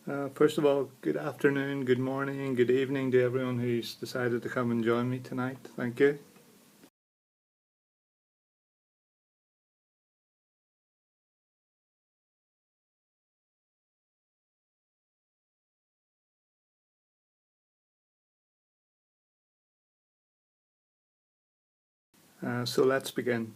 First of all, good afternoon, good morning, good evening to everyone who's decided to come and join me tonight. Thank you. So let's begin.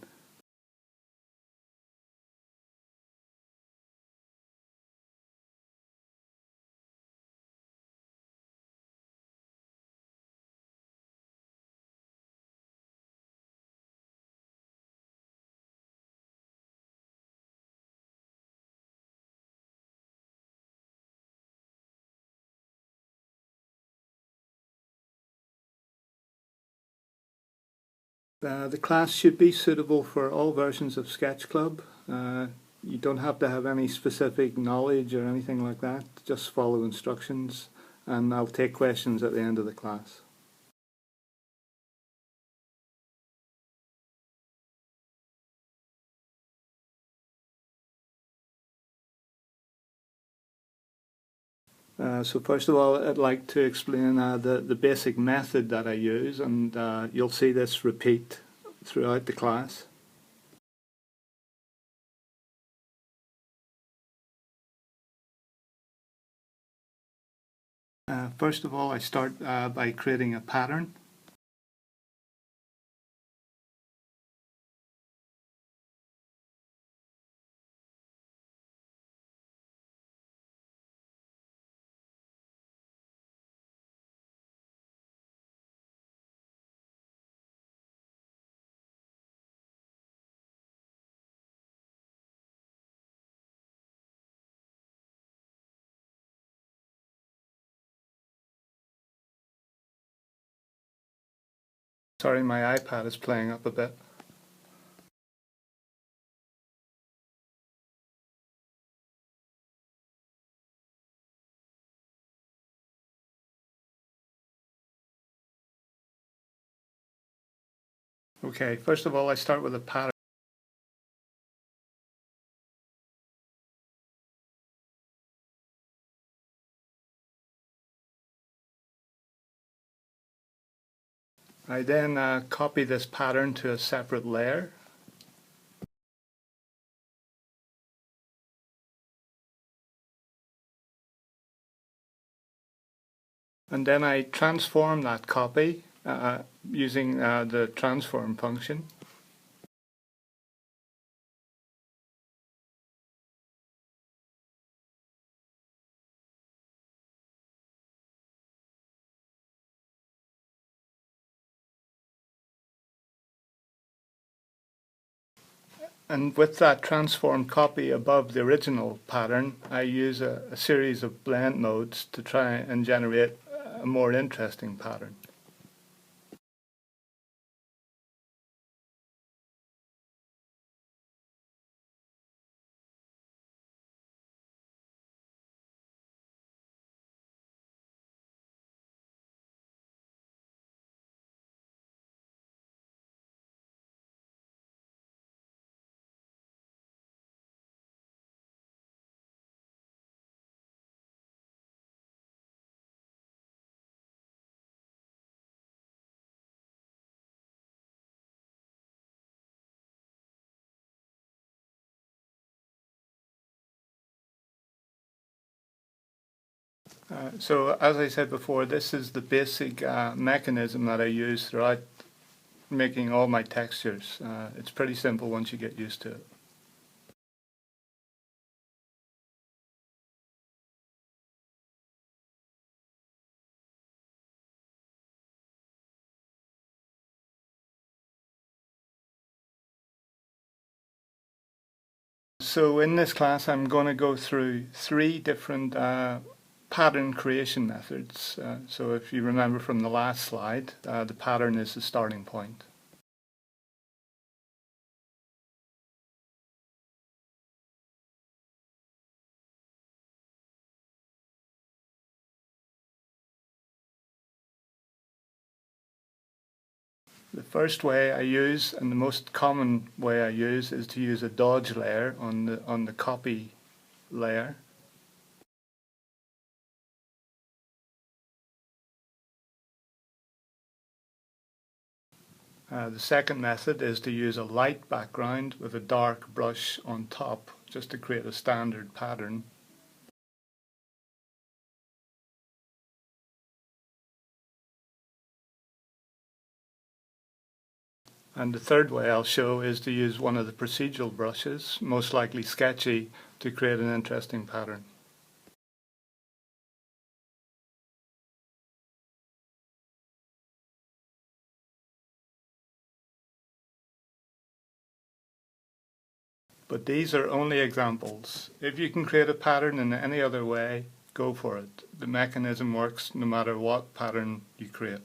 The class should be suitable for all versions of Sketch Club. You don't have to have any specific knowledge or anything like that. Just follow instructions, and I'll take questions at the end of the class. So first of all, I'd like to explain the basic method that I use, and you'll see this repeat throughout the class. First of all, I start by creating a pattern. Sorry, my iPad is playing up a bit. Okay, first of all, I start with a pattern. I then copy this pattern to a separate layer. And then I transform that copy using the transform function. And with that transformed copy above the original pattern, I use a series of blend modes to try and generate a more interesting pattern. So as I said before, this is the basic mechanism that I use throughout making all my textures. It's pretty simple once you get used to it. So in this class I'm going to go through three different pattern creation methods. So if you remember from the last slide, the pattern is the starting point. The first way I use, and the most common way I use, is to use a dodge layer on the copy layer. The second method is to use a light background with a dark brush on top, just to create a standard pattern. And the third way I'll show is to use one of the procedural brushes, most likely sketchy, to create an interesting pattern. But these are only examples. If you can create a pattern in any other way, go for it. The mechanism works no matter what pattern you create.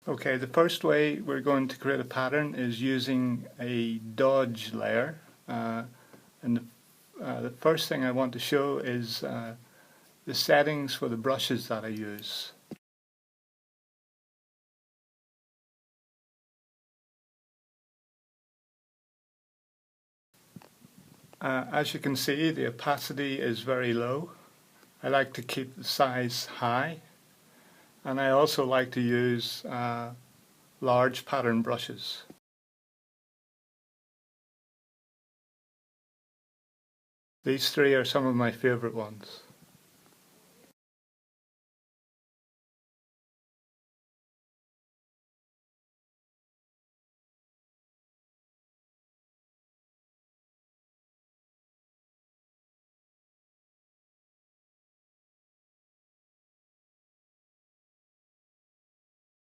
Okay, the first way we're going to create a pattern is using a dodge layer. And the first thing I want to show is the settings for the brushes that I use. As you can see, the opacity is very low. I like to keep the size high, and I also like to use large pattern brushes. These three are some of my favorite ones.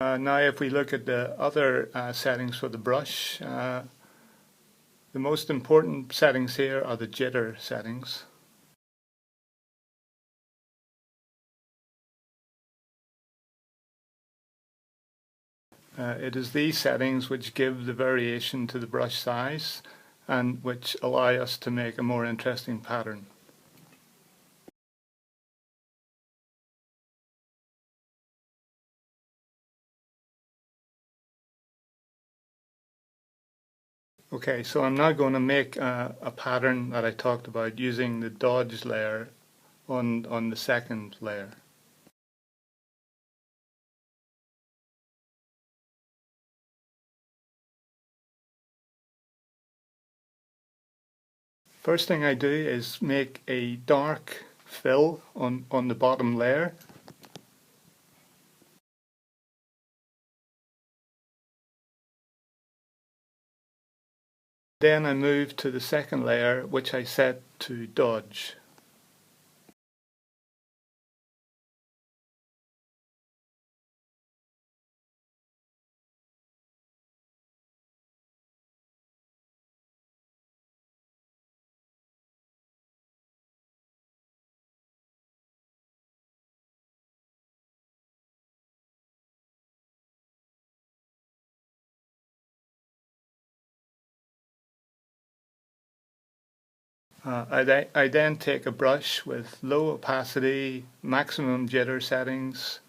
Now if we look at the other settings for the brush, the most important settings here are the jitter settings. It is these settings which give the variation to the brush size and which allow us to make a more interesting pattern. Okay, so I'm now going to make a pattern that I talked about using the dodge layer on the second layer. First thing I do is make a dark fill on the bottom layer. Then I move to the second layer, which I set to dodge. I then take a brush with low opacity, maximum jitter settings,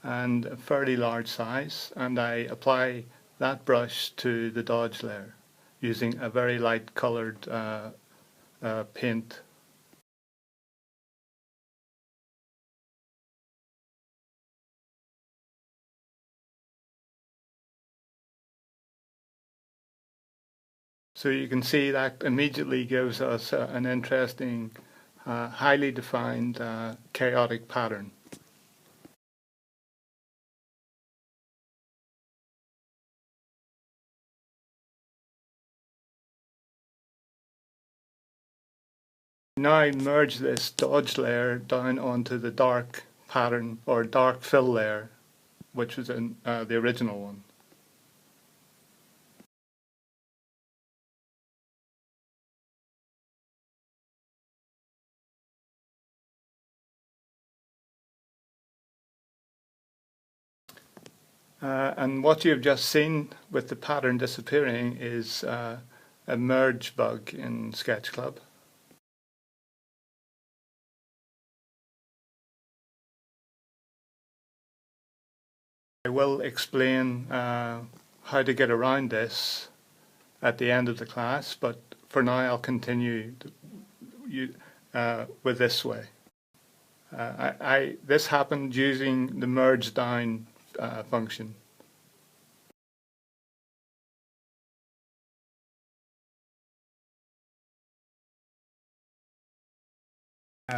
and a fairly large size, and I apply that brush to the dodge layer using a very light colored paint. So you can see that immediately gives us an interesting, highly defined, chaotic pattern. Now I merge this dodge layer down onto the dark pattern or dark fill layer, which was in the original one. And what you've just seen with the pattern disappearing is a merge bug in Sketch Club. I will explain how to get around this at the end of the class, but for now I'll continue with this way. This happened using the merge down function.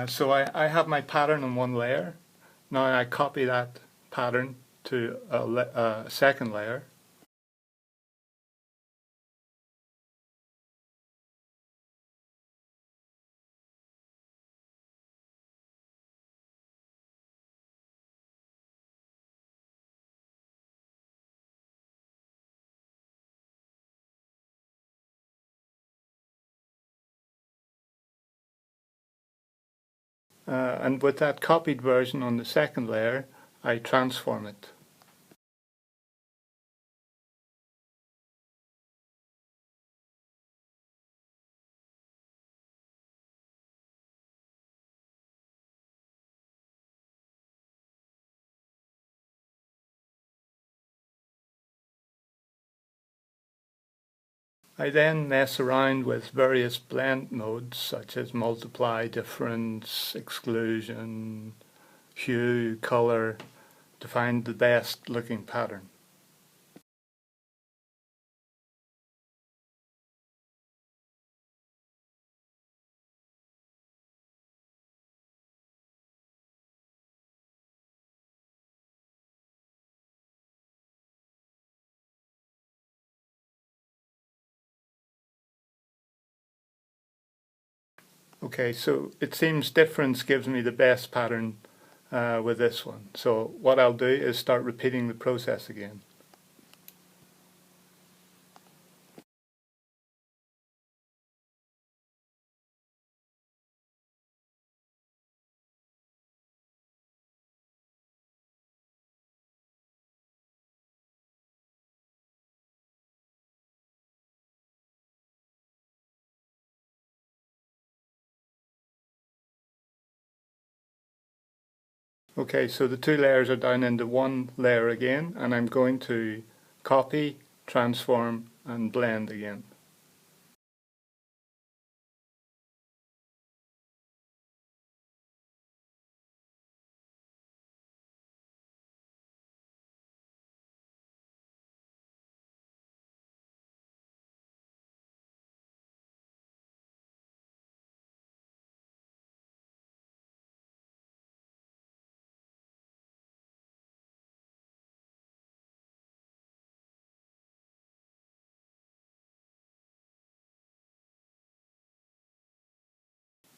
So I have my pattern on one layer. Now I copy that pattern to a second layer. And with that copied version on the second layer, I transform it. I then mess around with various blend modes such as multiply, difference, exclusion, hue, color to find the best looking pattern. Okay, so it seems difference gives me the best pattern with this one. So what I'll do is start repeating the process again. Okay, so the two layers are down into one layer again, and I'm going to copy, transform, and blend again.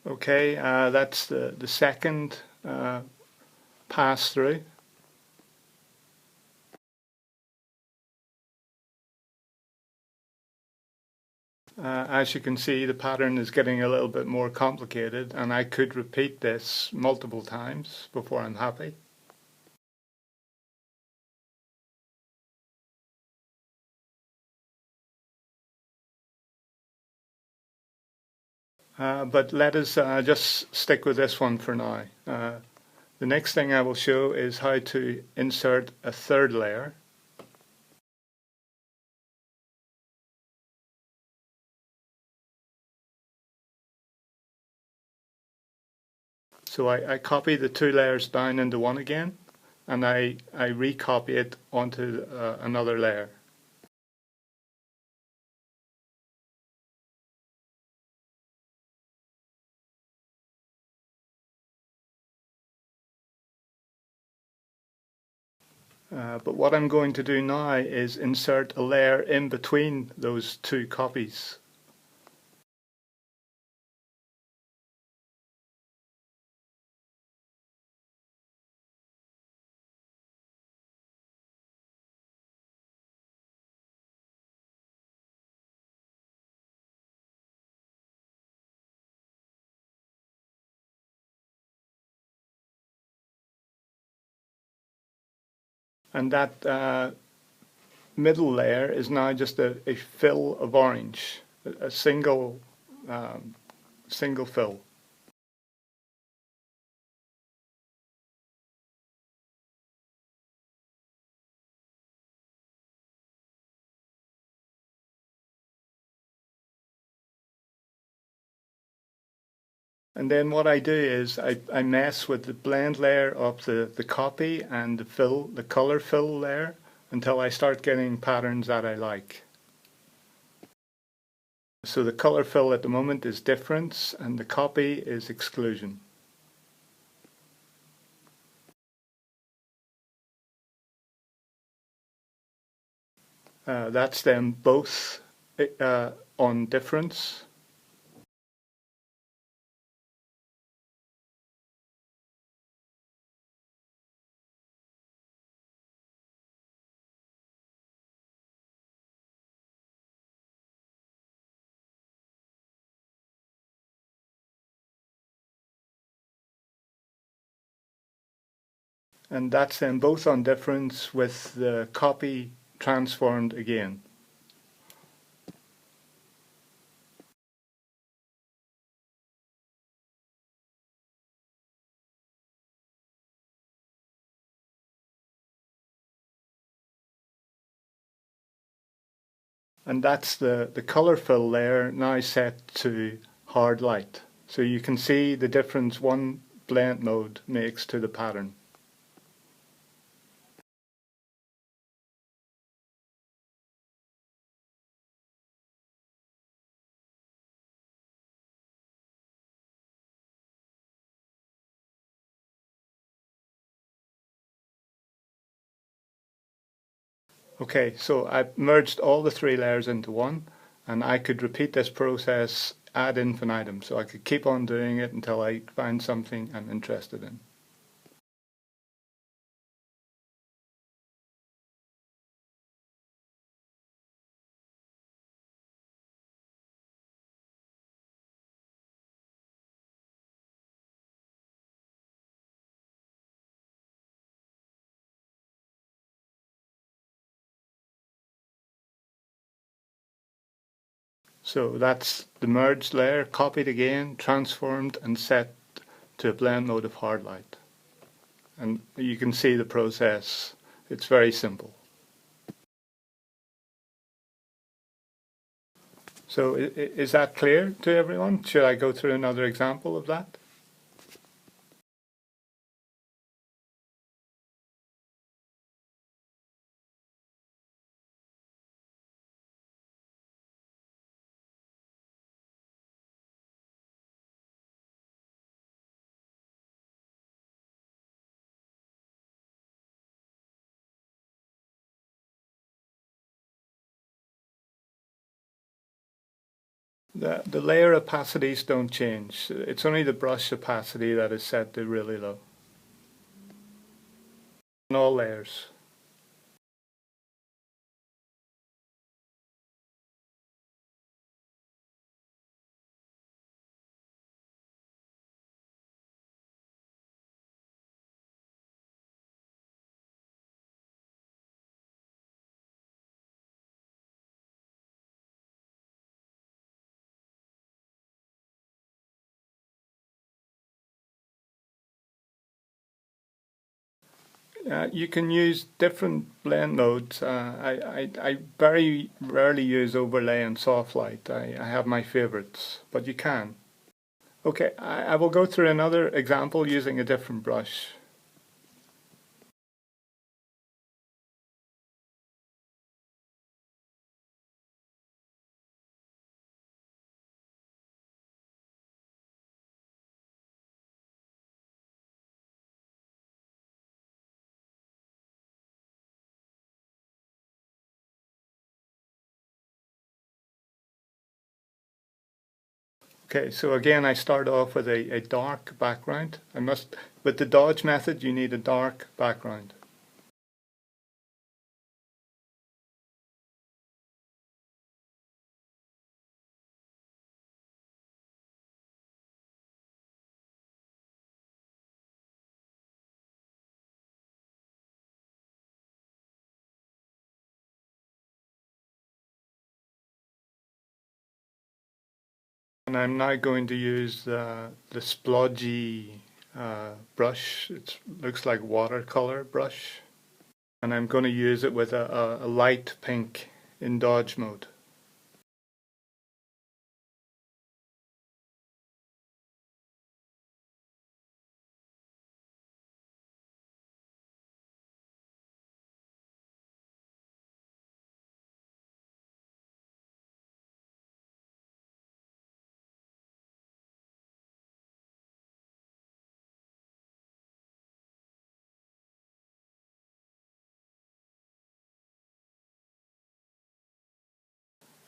Okay, that's the second pass through. As you can see, the pattern is getting a little bit more complicated, and I could repeat this multiple times before I'm happy. But let us just stick with this one for now. The next thing I will show is how to insert a third layer. So I copy the two layers down into one again, and I recopy it onto another layer. But what I'm going to do now is insert a layer in between those two copies. And that middle layer is now just a fill of orange. a single single fill. And then what I do is I mess with the blend layer of the copy and the color fill layer until I start getting patterns that I like. So the color fill at the moment is difference and the copy is exclusion. That's them both on difference. And that's them both on difference with the copy transformed again. And that's the color fill layer now set to hard light. So you can see the difference one blend mode makes to the pattern. Okay, so I've merged all the three layers into one, and I could repeat this process ad infinitum. So I could keep on doing it until I find something I'm interested in. So that's the merged layer, copied again, transformed, and set to a blend mode of hard light. And you can see the process. It's very simple. So is that clear to everyone? Should I go through another example of that? The layer opacities don't change. It's only the brush opacity that is set to really low. On all layers. You can use different blend modes. I very rarely use overlay and soft light. I have my favorites, but you can. Okay, I will go through another example using a different brush. Okay, so again, I start off with a dark background. With the dodge method, you need a dark background. And I'm now going to use the splodgy brush. It looks like watercolor brush. And I'm going to use it with a light pink in dodge mode.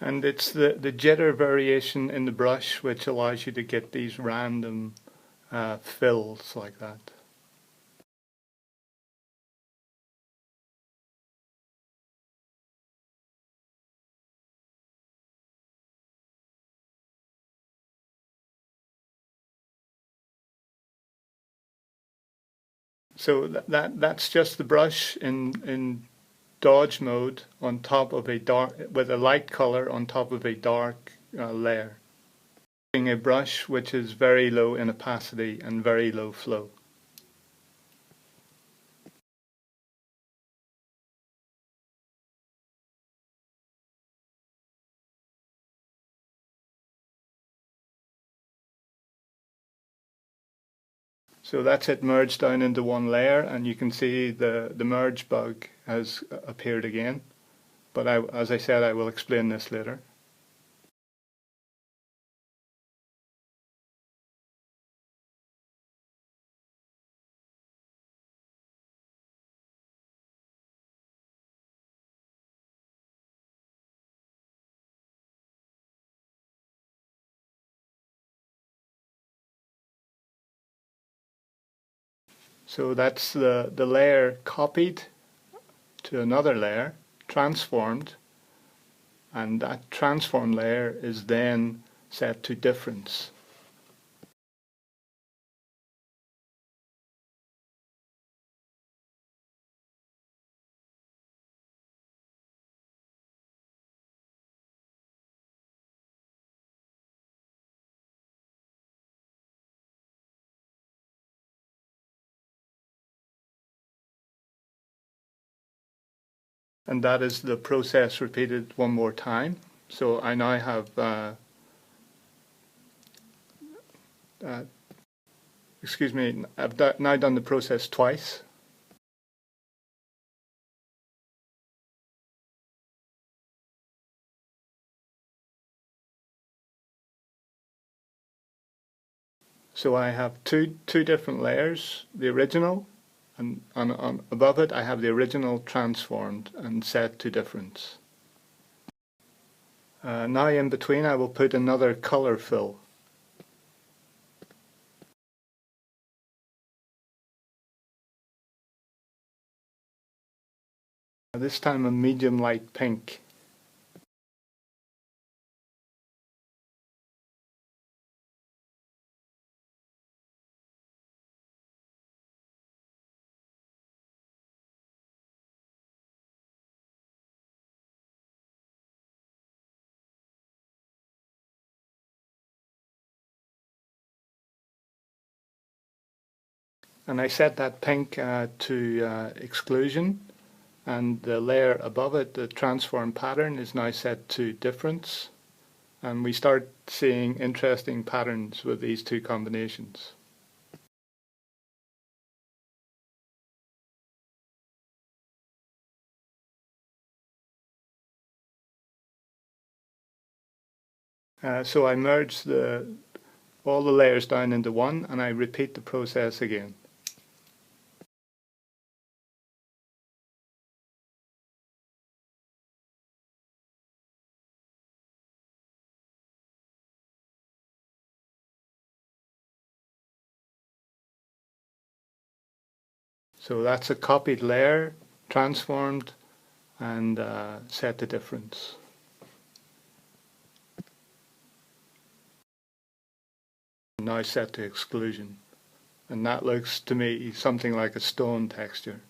And it's the jitter variation in the brush which allows you to get these random fills like that. So that's just the brush in dodge mode on top of a dark, with a light color on top of a dark layer. Using a brush which is very low in opacity and very low flow. So that's it merged down into one layer, and you can see the merge bug has appeared again. But as I said, I will explain this later. So that's the layer copied to another layer, transformed, and that transform layer is then set to difference. And that is the process repeated one more time. So I now have, excuse me, I've now done the process twice. So I have two different layers, the original, and above it I have the original transformed and set to difference. Now in between I will put another color fill. This time a medium light pink. And I set that pink to exclusion, and the layer above it, the transform pattern, is now set to difference. And we start seeing interesting patterns with these two combinations. So I merge all the layers down into one, and I repeat the process again. So that's a copied layer, transformed, and set to difference. Now set to exclusion. And that looks to me something like a stone texture.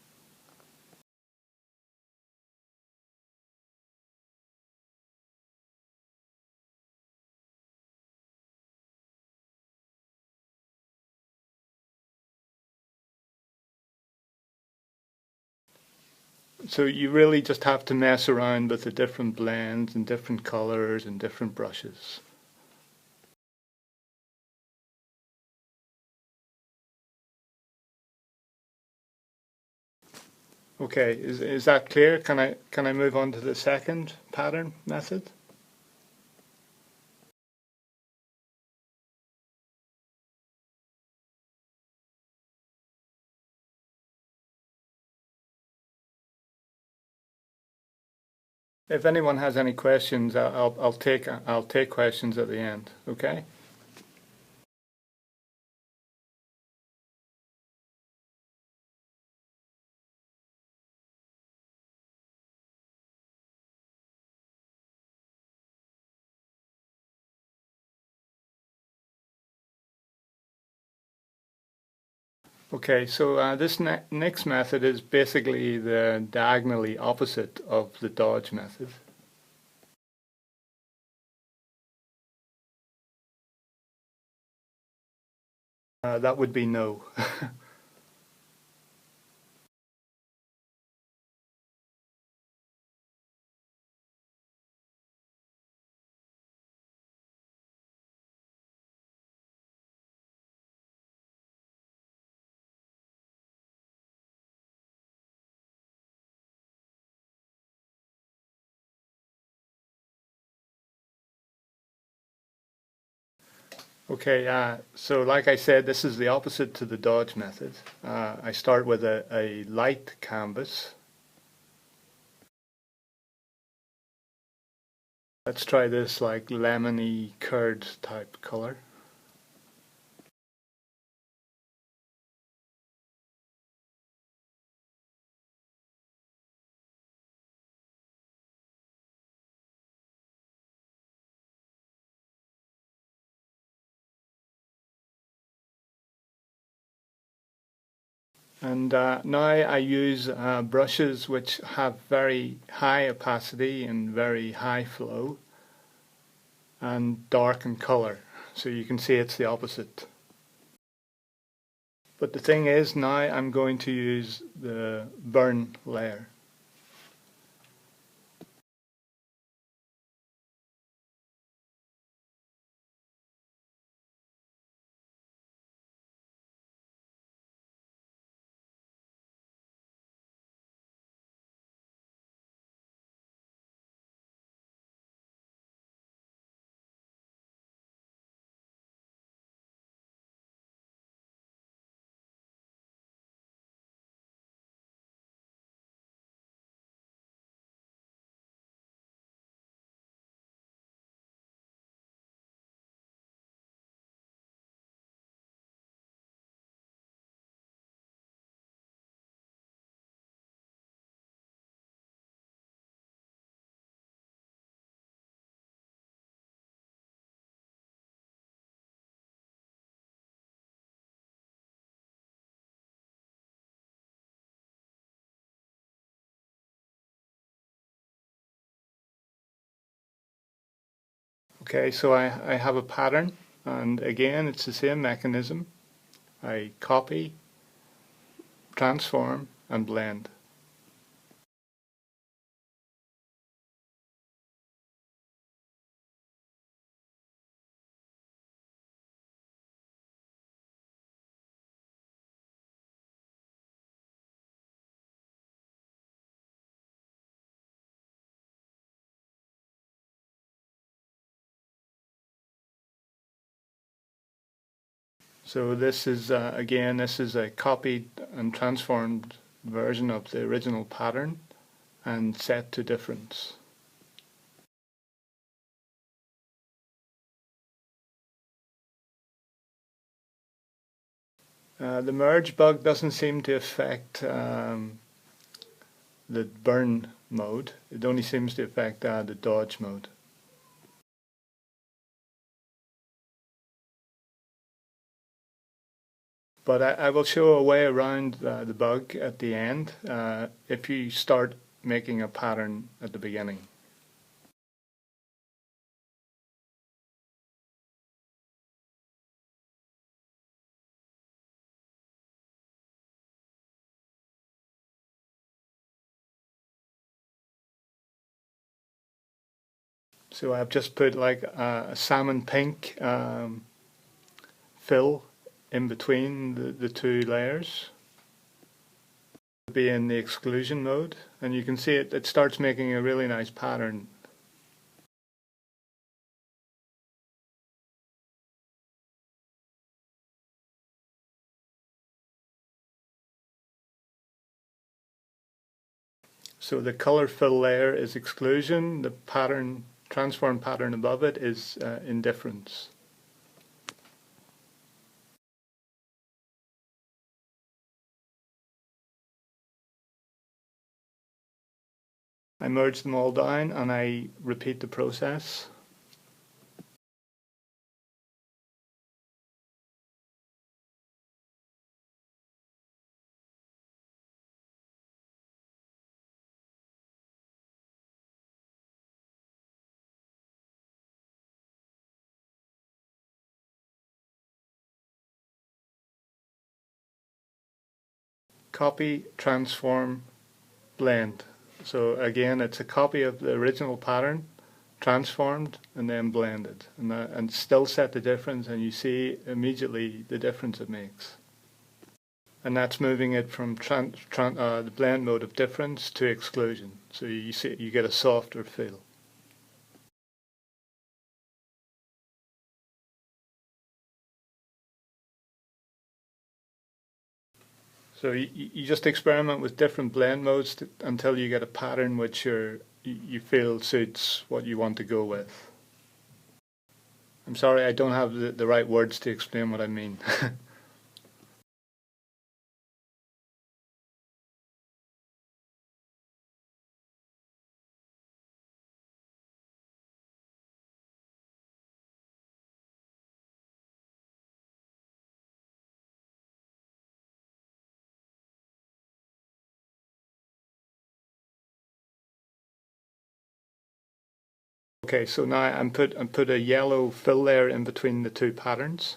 So you really just have to mess around with the different blends and different colors and different brushes. Okay, is that clear? Can I move on to the second pattern method? If anyone has any questions, I'll take questions at the end. Okay. Okay, so this next method is basically the diagonally opposite of the dodge method. That would be no. Okay, so like I said, this is the opposite to the dodge method. I start with a light canvas. Let's try this like lemony curd type color. And now I use brushes which have very high opacity and very high flow and dark in color. So you can see it's the opposite. But the thing is, now I'm going to use the burn layer. Okay, so I have a pattern, and again it's the same mechanism. I copy, transform, and blend. So this is, again, this is a copied and transformed version of the original pattern and set to difference. The merge bug doesn't seem to affect the burn mode. It only seems to affect the dodge mode. But I will show a way around the bug at the end if you start making a pattern at the beginning. So I've just put like a salmon pink fill in between the two layers. Be in the exclusion mode, and you can see it starts making a really nice pattern. So the color fill layer is exclusion, the pattern, transform pattern above it is indifference. I merge them all down and I repeat the process. Copy, transform, blend. So again, it's a copy of the original pattern, transformed and then blended, and still set the difference, and you see immediately the difference it makes. And that's moving it from the blend mode of difference to exclusion. So you see, you get a softer feel. So you just experiment with different blend modes until you get a pattern which you feel suits what you want to go with. I'm sorry, I don't have the right words to explain what I mean. Okay, so now I'm put a yellow fill layer in between the two patterns.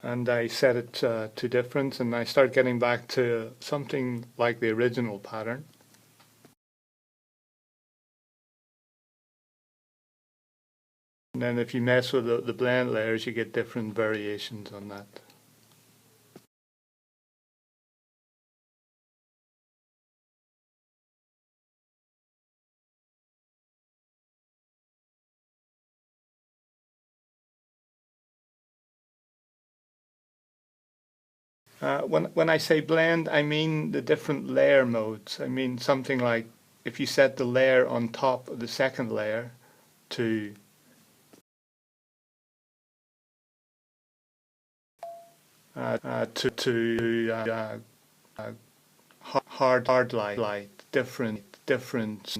And I set it to difference, and I start getting back to something like the original pattern. And then if you mess with the blend layers, you get different variations on that. When I say blend, I mean the different layer modes. I mean something like if you set the layer on top of the second layer to hard light, difference,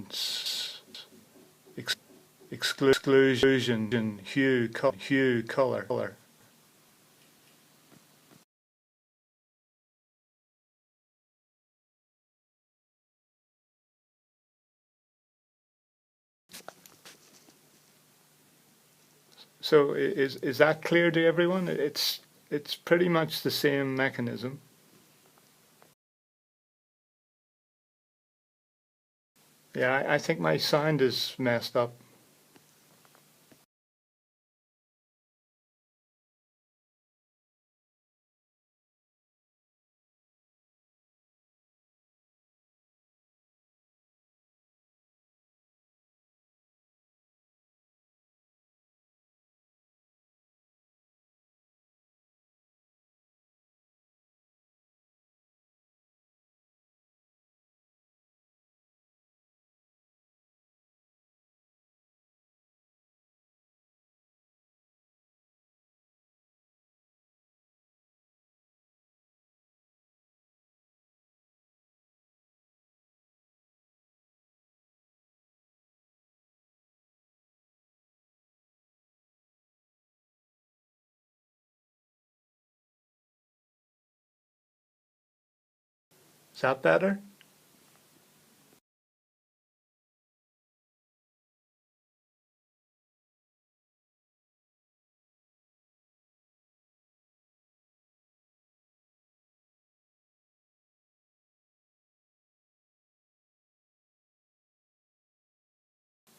exclusion, hue, color. So is that clear to everyone? It's pretty much the same mechanism. Yeah, I think my sound is messed up. Is that better?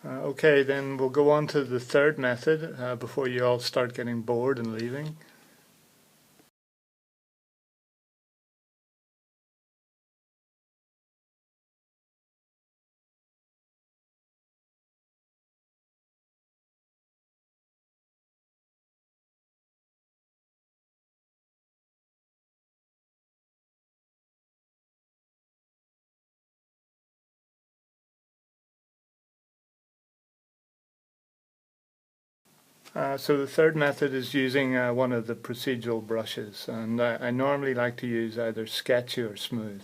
Okay, then we'll go on to the third method before you all start getting bored and leaving. So the third method is using one of the procedural brushes, and I normally like to use either sketchy or smooth.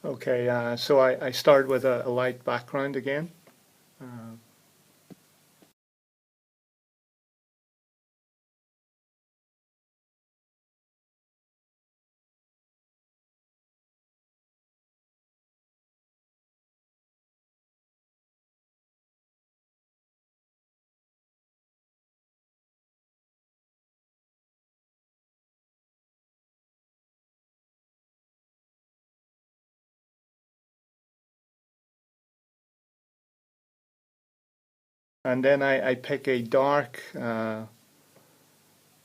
Okay, so I start with a light background again. Uh, and then I pick a dark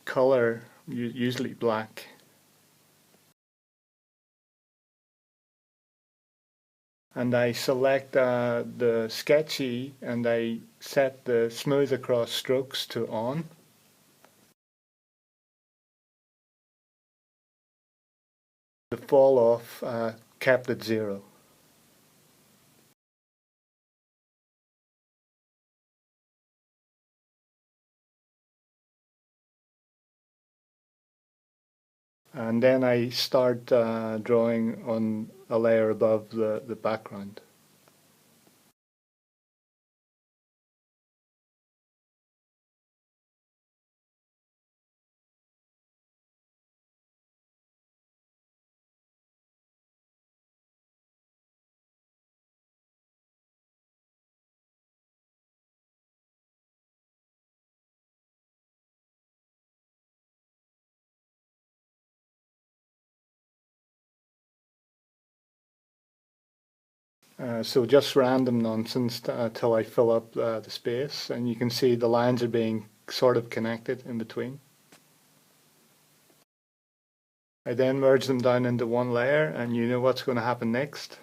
color, usually black, and I select the sketchy and I set the smooth across strokes to on. The fall off kept at 0. And then I start drawing on a layer above the background. So just random nonsense till I fill up the space, and you can see the lines are being sort of connected in between. I then merge them down into one layer, and you know what's going to happen next.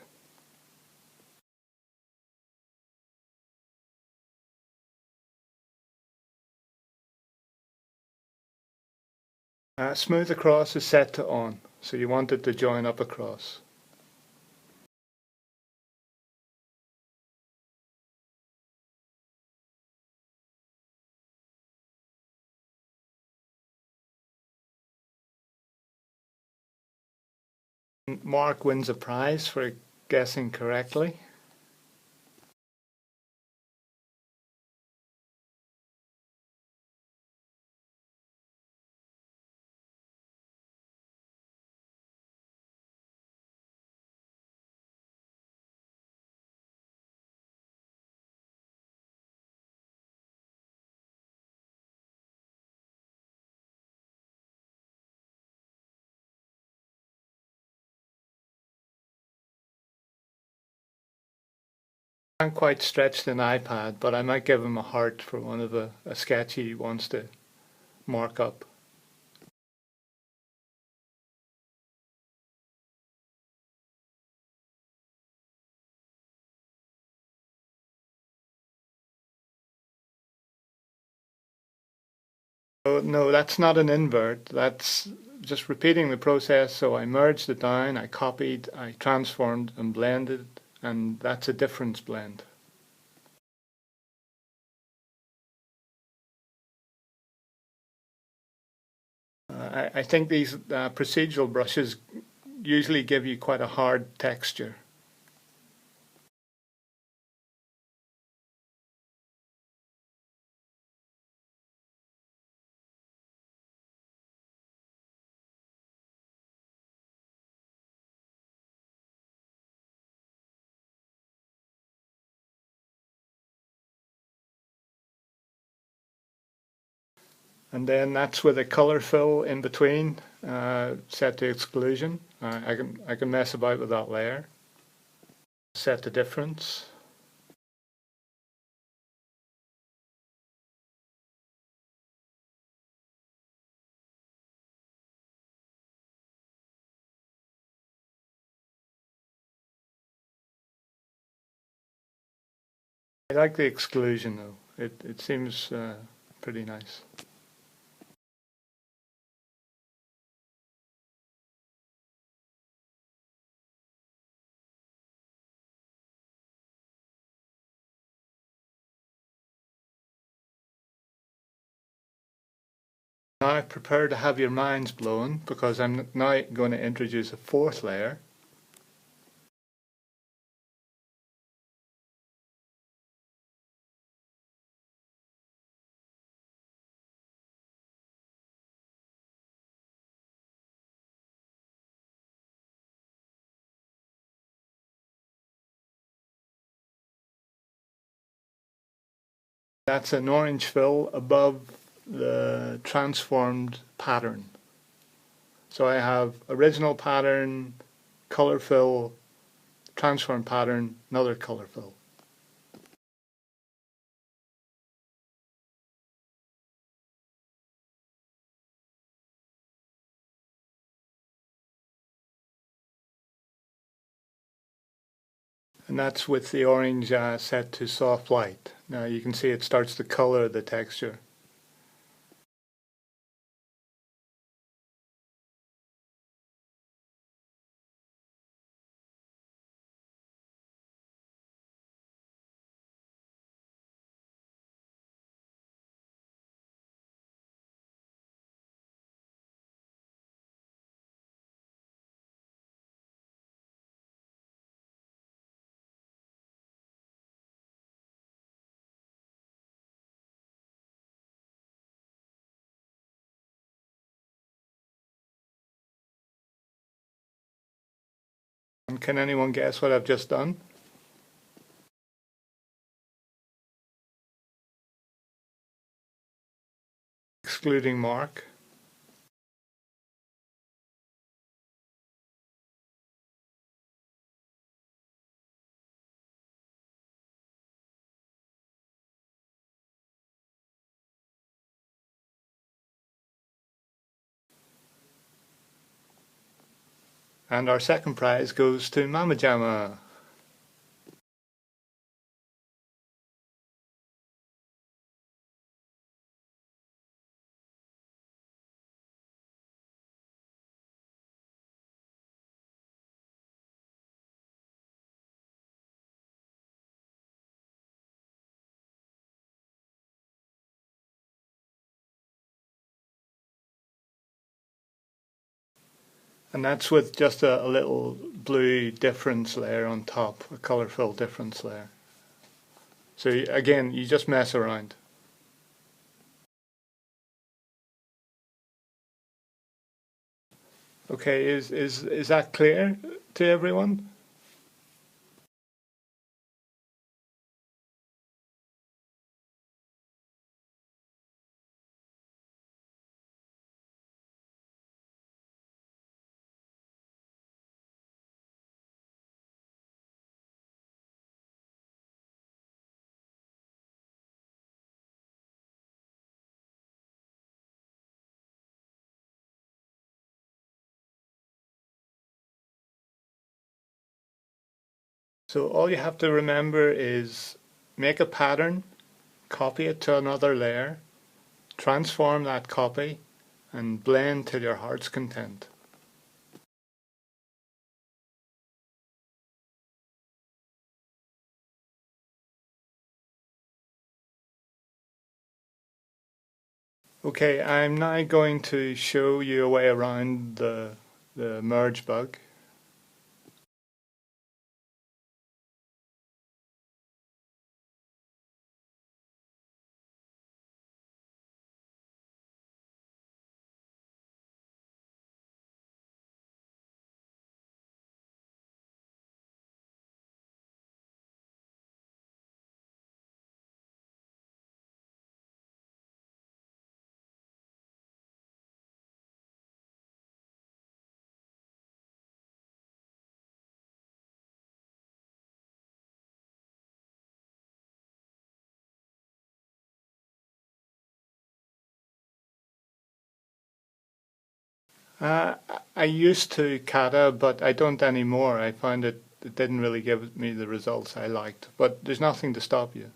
Smooth across is set to on, so you want it to join up across. Mark wins a prize for guessing correctly. I can't quite stretch an iPad, but I might give him a heart for one of a sketch he wants to mark up. Oh, no, that's not an invert. That's just repeating the process. So I merged it down, I copied, I transformed and blended, and that's a difference blend. I think these procedural brushes usually give you quite a hard texture. And then that's with a color fill in between, set to exclusion. I can mess about with that layer. Set the difference. I like the exclusion though. It seems pretty nice. Now prepare to have your minds blown because I'm now going to introduce a fourth layer. That's an orange fill above the transformed pattern. So I have original pattern, color fill, transform pattern, another color fill. And that's with the orange set to soft white. Now you can see it starts to color the texture. And can anyone guess what I've just done? Excluding mark. And our second prize goes to Mama Jamma. And that's with just a little blue difference layer on top, a color fill difference layer. So again, you just mess around. Okay, is that clear to everyone? So all you have to remember is make a pattern, copy it to another layer, transform that copy, and blend till your heart's content. Okay, I'm now going to show you a way around the merge bug. Uh, I used to kata, but I don't anymore. I found it didn't really give me the results I liked. But there's nothing to stop you.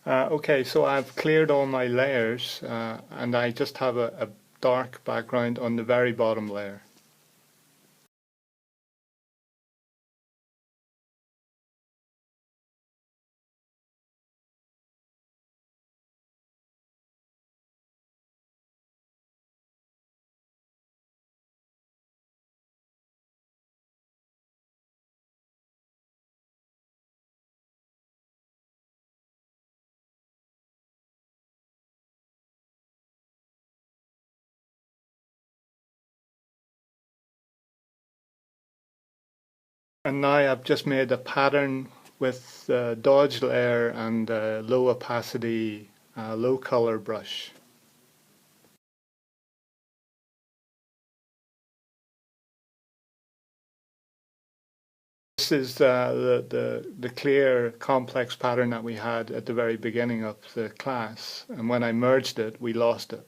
Okay, so I've cleared all my layers, and I just have a dark background on the very bottom layer. And now I've just made a pattern with the dodge layer and low opacity, low color brush. This is the clear complex pattern that we had at the very beginning of the class, and when I merged it, we lost it.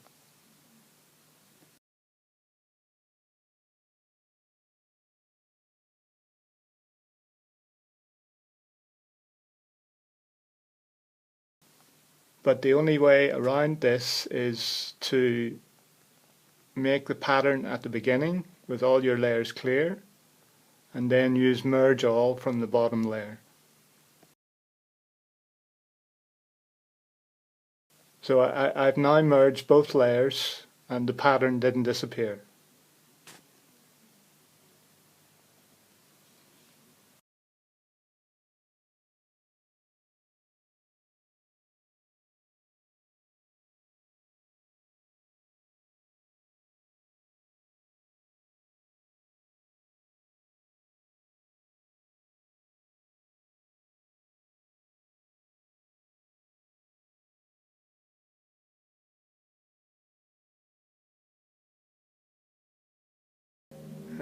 But the only way around this is to make the pattern at the beginning with all your layers clear, and then use merge all from the bottom layer. So I've now merged both layers and the pattern didn't disappear.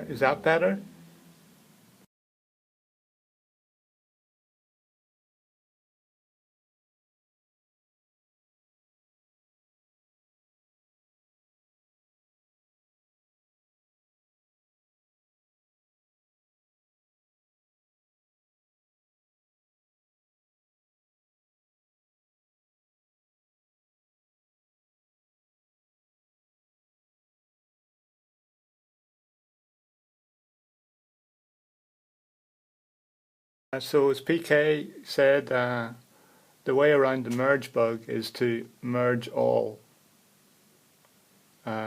Is that better? So as PK said, the way around the merge bug is to merge all.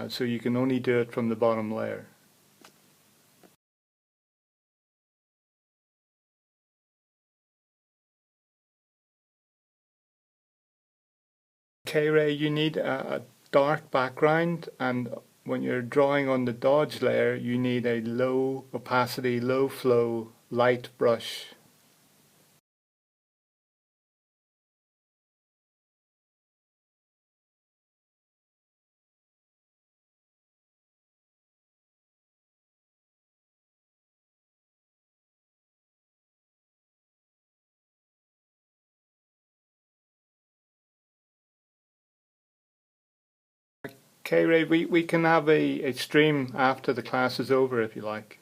So you can only do it from the bottom layer. K-ray, you need a dark background, and when you're drawing on the dodge layer, you need a low opacity, low flow, light brush. K-ray, we can have a stream after the class is over if you like.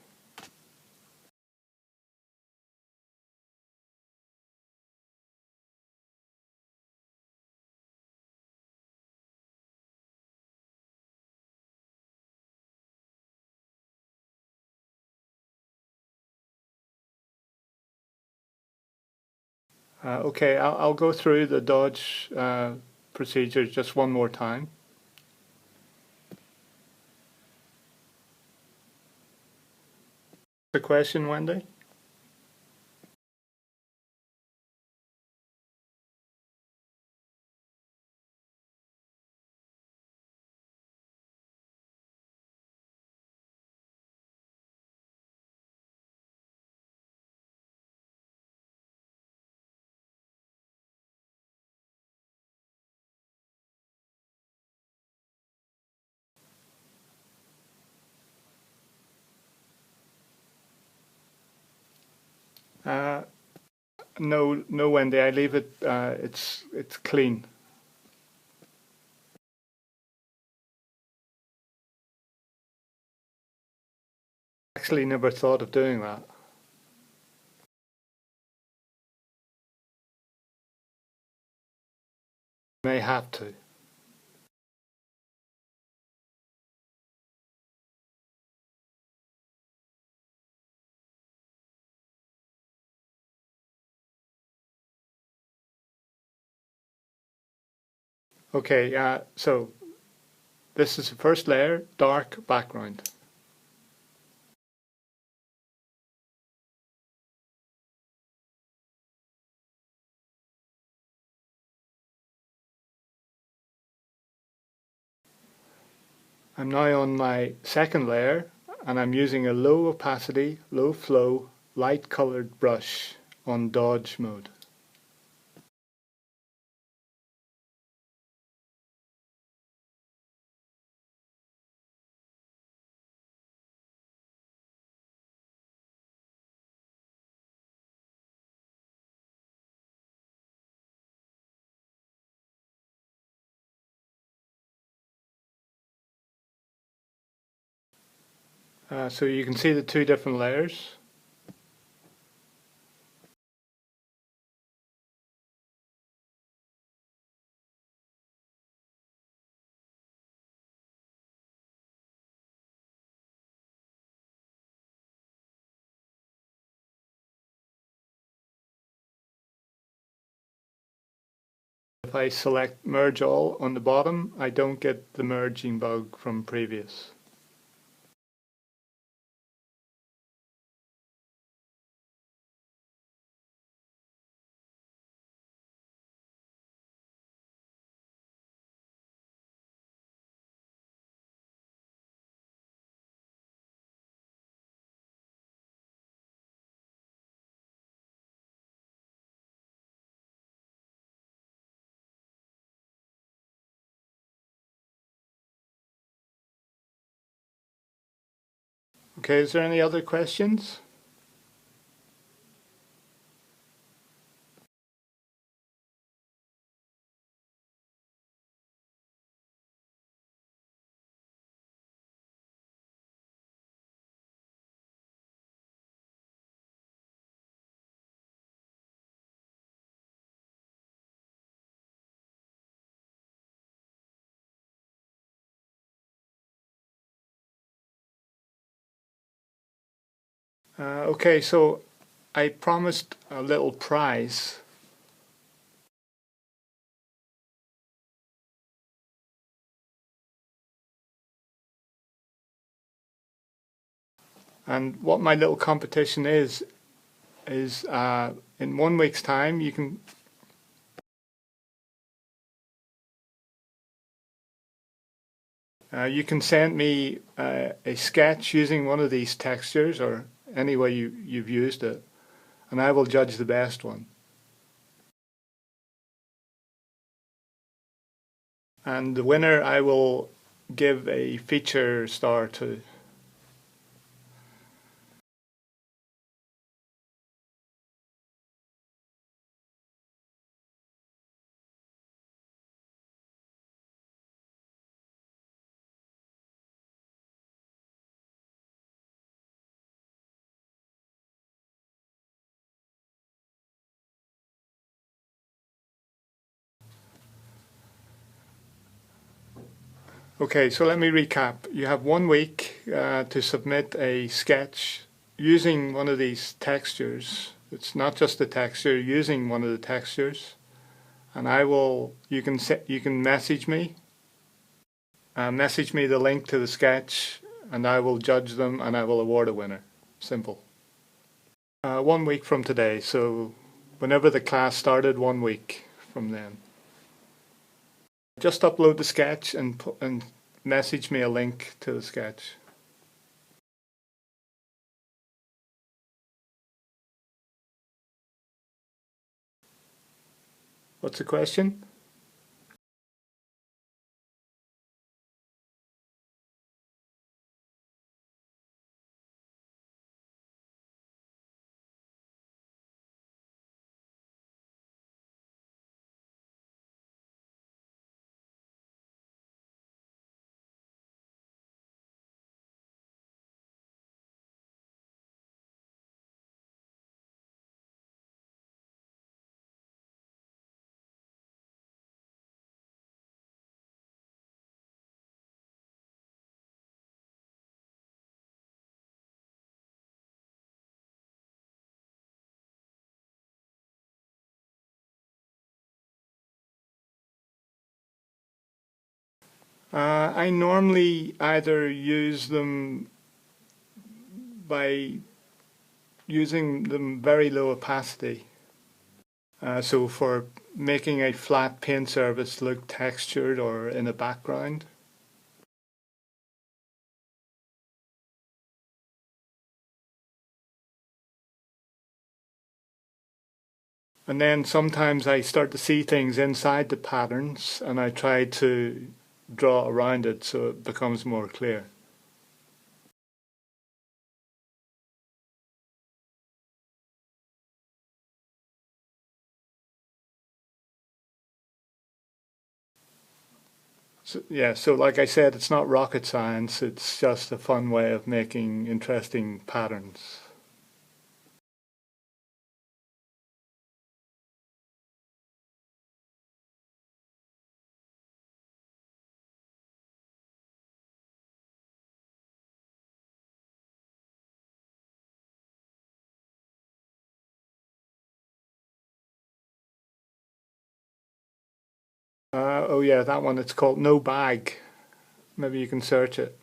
Okay, I'll go through the dodge procedure just one more time. The question, Wendy? Uh, no, no, Wendy. I leave it. It's clean. Actually, never thought of doing that. May have to. Okay. So this is the first layer, dark background. I'm now on my second layer, and I'm using a low opacity, low flow, light colored brush on dodge mode. So you can see the two different layers. If I select merge all on the bottom, I don't get the merging bug from previous. Okay, is there any other questions? Okay, so I promised a little prize. And what my little competition is in 1 week's time you can send me a sketch using one of these textures or any way you've used it, and I will judge the best one. And the winner I will give a feature star to. Okay, so let me recap. You have 1 week to submit a sketch using one of these textures. It's not just the texture, using one of the textures. And you can message me the link to the sketch, and I will judge them and I will award a winner. Simple. 1 week from today, so whenever the class started, 1 week from then. Just upload the sketch and message me a link to the sketch. What's the question? I normally either use them by using them very low opacity. So for making a flat paint surface look textured or in a background. And then sometimes I start to see things inside the patterns and I try to draw around it so it becomes more clear. So, yeah, so like I said, it's not rocket science, it's just a fun way of making interesting patterns. Oh yeah, that one, it's called No Bag. Maybe you can search it.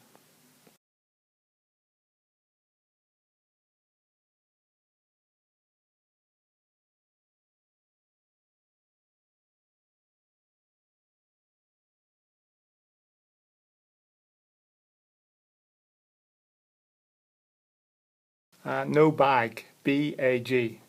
No Bag, B-A-G.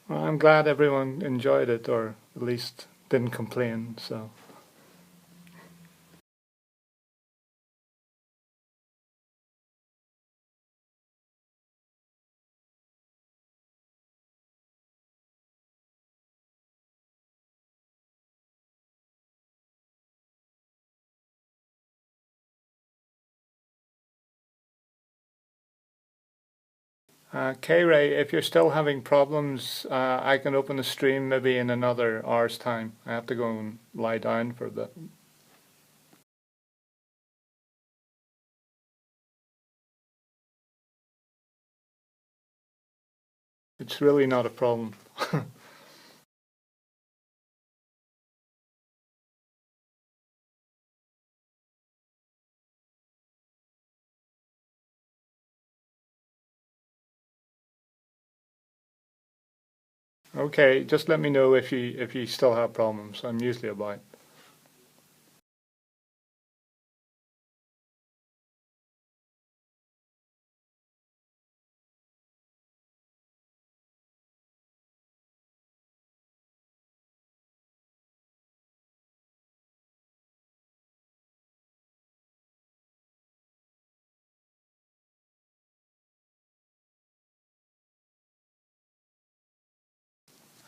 Well, I'm glad everyone enjoyed it, or at least didn't complain, so. K-Ray, if you're still having problems, I can open the stream maybe in another hour's time. I have to go and lie down for a bit. It's really not a problem. Okay, just let me know if you still have problems. I'm usually about.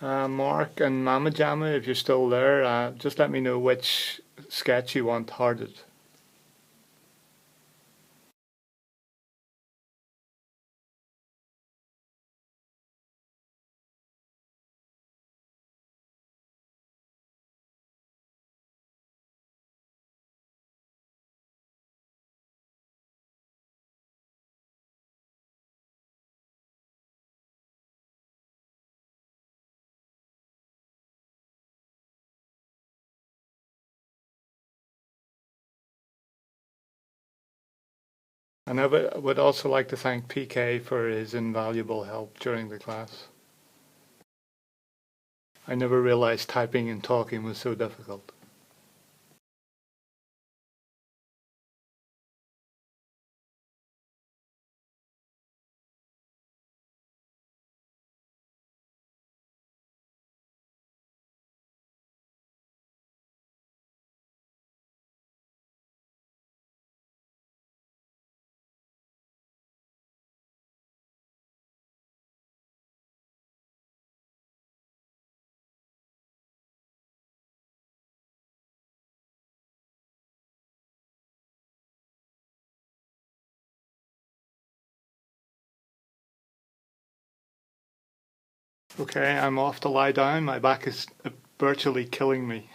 Mark and Mama Jamma, if you're still there, just let me know which sketch you want hearted. And I would also like to thank PK for his invaluable help during the class. I never realized typing and talking was so difficult. Okay, I'm off to lie down. My back is virtually killing me.